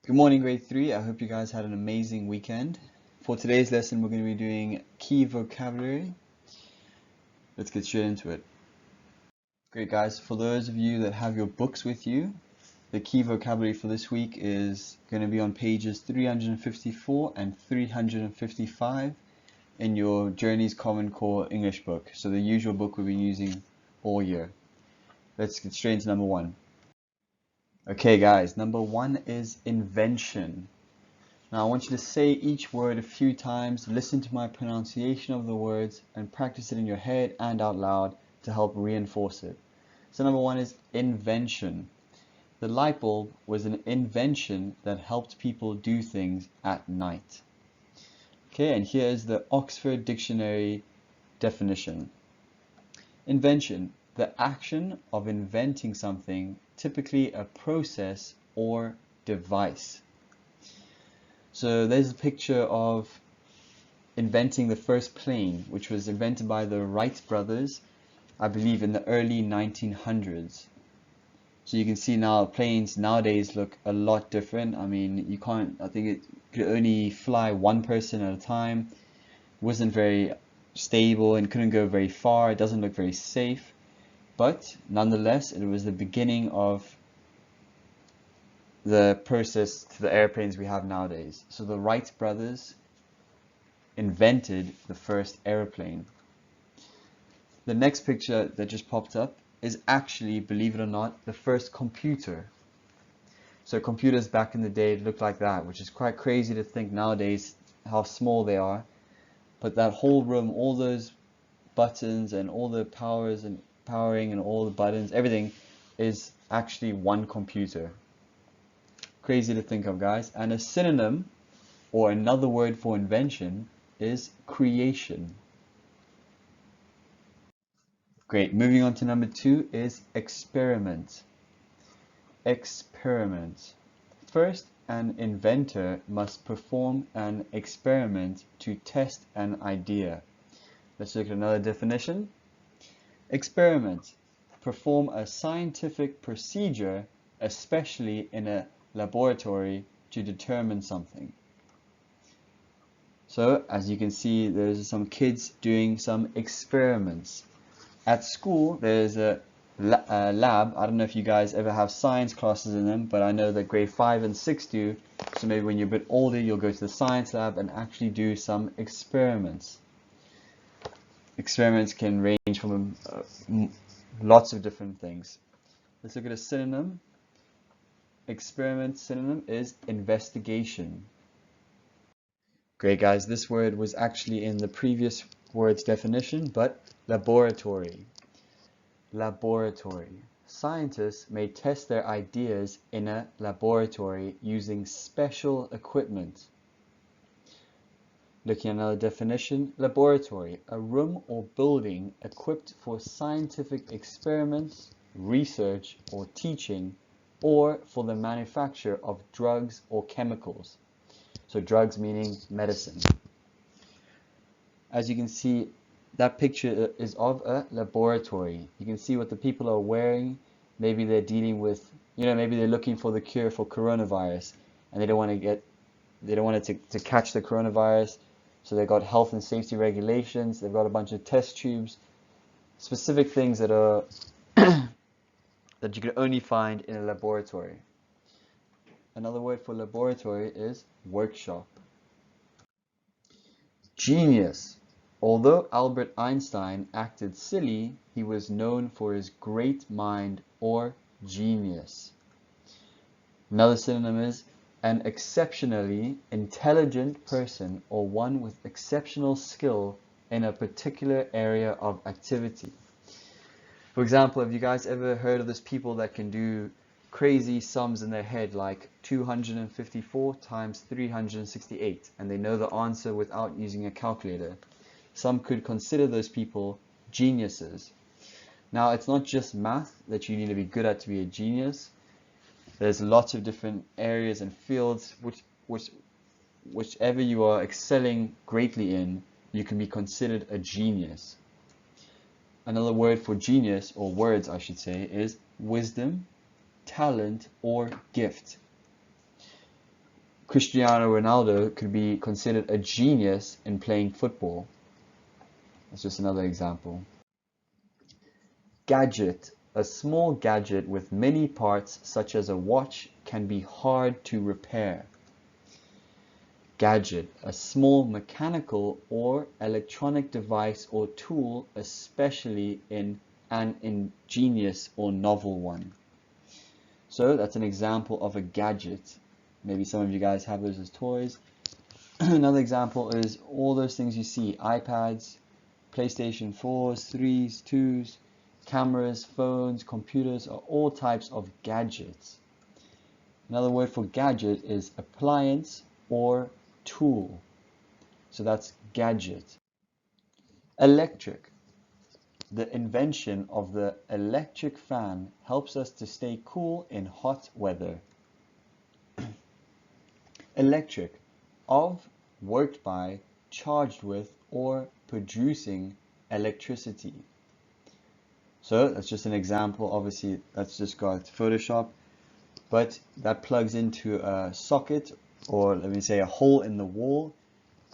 Good morning, grade 3. I hope you guys had an amazing weekend. For today's lesson, we're going to be doing key vocabulary. Let's get straight into it. Great, guys. For those of you that have your books with you, the key vocabulary for this week is going to be on pages 354 and 355 in your Journey's Common Core English book. So the usual book we've been using all year. Let's get straight into number one. Okay, guys, number one is invention. Now I want you to say each word a few times, listen to my pronunciation of the words, and practice it in your head and out loud to help reinforce it. So number one is invention. The light bulb was an invention that helped people do things at night. Okay, and here is the Oxford Dictionary definition. Invention, the action of inventing something, typically a process or device. So there's a picture of inventing the first plane, which was invented by the Wright brothers, I believe in the early 1900s. So you can see now planes nowadays look a lot different. I mean, I think it could only fly one person at a time. It wasn't very stable and couldn't go very far. It doesn't look very safe. But nonetheless, it was the beginning of the process to the airplanes we have nowadays. So the Wright brothers invented the first airplane. The next picture that just popped up is actually, believe it or not, the first computer. So computers back in the day looked like that, which is quite crazy to think nowadays how small they are. But that whole room, all those buttons and all the powers and powering and all the buttons, everything is actually one computer. Crazy to think of, guys. And a synonym or another word for invention is creation. Great. Moving on to number two is experiment. Experiment. First, an inventor must perform an experiment to test an idea. Let's look at another definition. Experiment. Perform a scientific procedure, especially in a laboratory, to determine something. So as you can see, there's some kids doing some experiments. At school there's a lab. I don't know if you guys ever have science classes in them, but I know that grade 5 and 6 do. So maybe when you're a bit older, you'll go to the science lab and actually do some experiments. Experiments can range from lots of different things. Let's look at a synonym. Experiment synonym is investigation. Great, guys. This word was actually in the previous word's definition, but laboratory. Laboratory. Scientists may test their ideas in a laboratory using special equipment. Looking at another definition, laboratory, a room or building equipped for scientific experiments, research, or teaching, or for the manufacture of drugs or chemicals. So drugs meaning medicine. As you can see, that picture is of a laboratory. You can see what the people are wearing. Maybe they're dealing with, maybe they're looking for the cure for coronavirus, and they don't want it to catch the coronavirus. So they've got health and safety regulations. They've got a bunch of test tubes, specific things that are that you can only find in a laboratory. Another word for laboratory is workshop. Genius. Although Albert Einstein acted silly, he was known for his great mind or genius. Another synonym is an exceptionally intelligent person or one with exceptional skill in a particular area of activity. For example, have you guys ever heard of those people that can do crazy sums in their head, like 254 times 368, and they know the answer without using a calculator? Some could consider those people geniuses. Now, it's not just math that you need to be good at to be a genius. There's lots of different areas and fields whichever you are excelling greatly in, you can be considered a genius. Another word for genius, or words I should say, is wisdom, talent, or gift. Cristiano Ronaldo could be considered a genius in playing football. That's just another example. Gadget. A small gadget with many parts such as a watch can be hard to repair. Gadget. A small mechanical or electronic device or tool, especially in an ingenious or novel one. So that's an example of a gadget. Maybe some of you guys have those as toys. Another example is all those things you see: iPads, PlayStation 4s, 3s, 2s, cameras, phones, computers are all types of gadgets. Another word for gadget is appliance or tool. So that's gadget. Electric. The invention of the electric fan helps us to stay cool in hot weather. Electric. Of, worked by, charged with, or producing electricity. So that's just an example. Obviously that's just got Photoshop, but that plugs into a socket, or let me say a hole in the wall,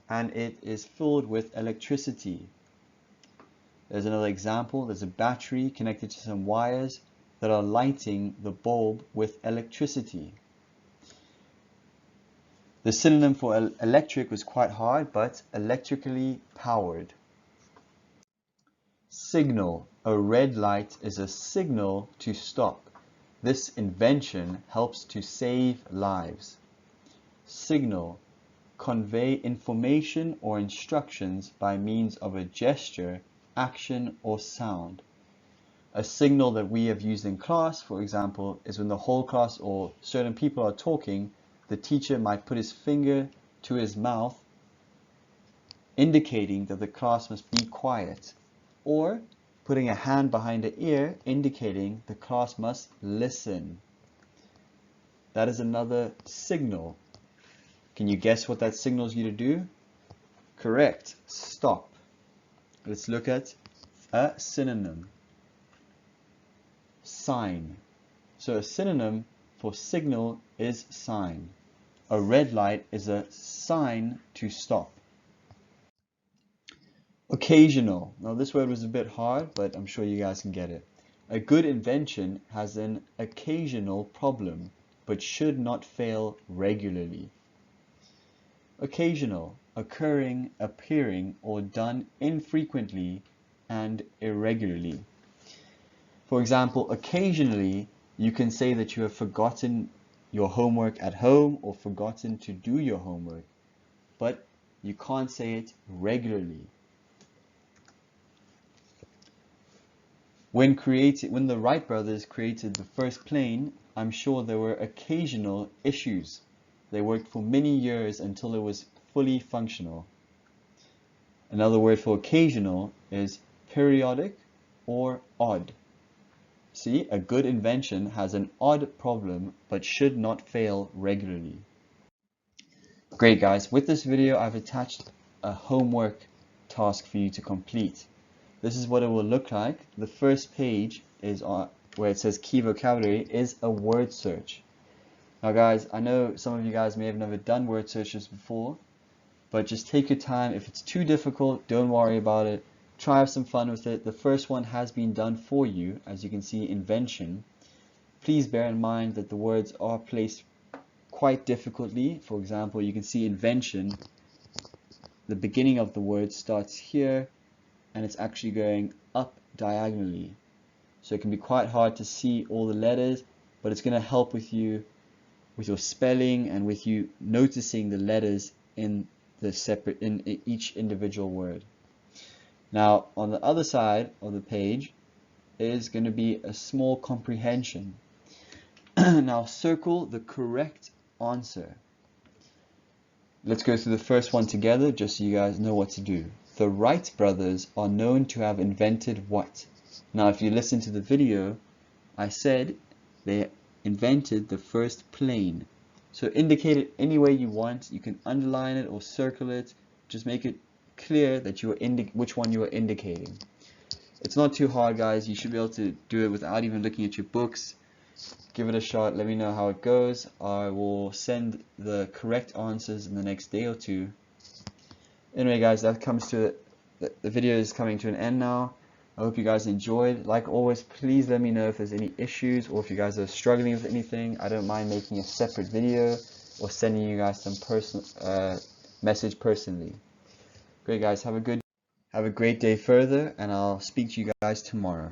and it is filled with electricity. There's another example. There's a battery connected to some wires that are lighting the bulb with electricity. The synonym for electric was quite hard, but electrically powered. Signal. A red light is a signal to stop. This invention helps to save lives. Signal. Convey information or instructions by means of a gesture, action, or sound. A signal that we have used in class, for example, is when the whole class or certain people are talking, the teacher might put his finger to his mouth, indicating that the class must be quiet, or putting a hand behind the ear, indicating the class must listen. That is another signal. Can you guess what that signals you to do? Correct. Stop. Let's look at a synonym. Sign. So a synonym for signal is sign. A red light is a sign to stop. Occasional. Now this word was a bit hard, but I'm sure you guys can get it. A good invention has an occasional problem, but should not fail regularly. Occasional. Occurring, appearing, or done infrequently and irregularly. For example, occasionally you can say that you have forgotten your homework at home or forgotten to do your homework, but you can't say it regularly. When the Wright brothers created the first plane, I'm sure there were occasional issues. They worked for many years until it was fully functional. Another word for occasional is periodic or odd. See, a good invention has an odd problem but should not fail regularly. Great guys, with this video I've attached a homework task for you to complete. This is what it will look like. The first page is where it says key vocabulary is a word search. Now guys, I know some of you guys may have never done word searches before, but just take your time. If it's too difficult, don't worry about it. Try have some fun with it. The first one has been done for you, as you can see, invention. Please bear in mind that the words are placed quite difficultly. For example, you can see invention. The beginning of the word starts here, and it's actually going up diagonally. So it can be quite hard to see all the letters, but it's going to help with you with your spelling and with you noticing the letters in each individual word. Now on the other side of the page is going to be a small comprehension. Now circle the correct answer. Let's go through the first one together just so you guys know what to do. The Wright brothers are known to have invented what? Now if you listen to the video, I said they invented the first plane. So indicate it any way you want. You can underline it or circle it. Just make it clear that you are which one you are indicating. It's not too hard, guys. You should be able to do it without even looking at your books. Give it a shot. Let me know how it goes. I will send the correct answers in the next day or two. Anyway, guys, that comes to the video is coming to an end now. I hope you guys enjoyed. Like always, please let me know if there's any issues or if you guys are struggling with anything. I don't mind making a separate video or sending you guys some personal message personally. Great, guys. Have a great day further, and I'll speak to you guys tomorrow.